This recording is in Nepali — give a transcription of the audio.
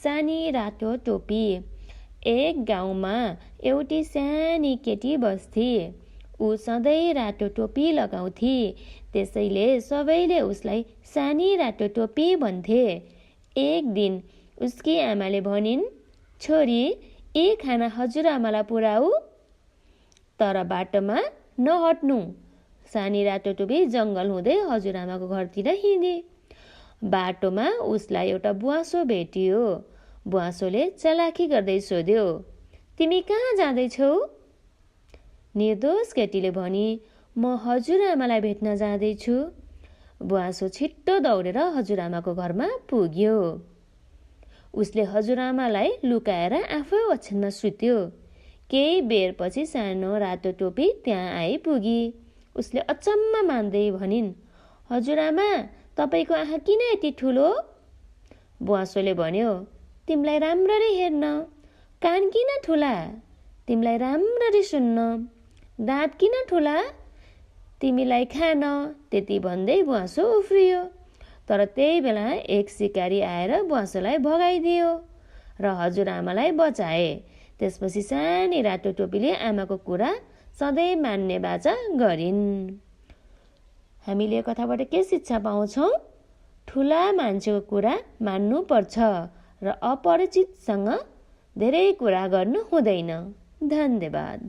सानी रातो टोपी। एक गाउँमा एउटी सानी केटी बस्थे। ऊ सधैँ रातो टोपी लगाउँथे, त्यसैले सबैले उसलाई सानी रातो टोपी भन्थे। एक दिन उसकी आमाले भनिन्, छोरी, यी खाना हजुरआमालाई पुर्याऊ, तर बाटोमा नहट्नु। सानी रातो टोपी जङ्गल हुँदै हजुरआमाको घरतिर हिँडे। बाटोमा उसलाई एउटा बुवासो भेटियो। बुवासोले चलाखी गर्दै सोध्यो, तिमी कहाँ जाँदैछौ? निर्दोष केटीले भनी, म हजुरआमालाई भेट्न जाँदैछु। बुवासो छिट्टो दौडेर हजुरआमाको घरमा पुग्यो। उसले हजुरआमालाई लुकाएर आफै ओछ्यानमा सुत्यो। केही बेरपछि सानो रातो टोपी त्यहाँ आइपुगी। उसले अचम्म मान्दै भनिन्, हजुरआमा, तपाईँको आँखा किन यति ठुलो? बुवासोले भन्यो, तिमीलाई राम्ररी हेर्न। कान किन ठुला? तिमीलाई राम्ररी सुन्न। दाँत किन ठुला? तिमीलाई खान। त्यति भन्दै बुवासो उफ्रियो। तर त्यही बेला एक सिकारी आएर बुवासोलाई भगाइदियो र हजुरआमालाई बचाए। त्यसपछि सानी रातो टोपीले आमाको कुरा सधैँ मान्ने बाचा गरिन्। हामीले यो कथाबाट के शिक्षा पाउँछौँ? ठुला मान्छेको कुरा मान्नुपर्छ र अपरिचितसँग धेरै कुरा गर्नु हुँदैन। धन्यवाद।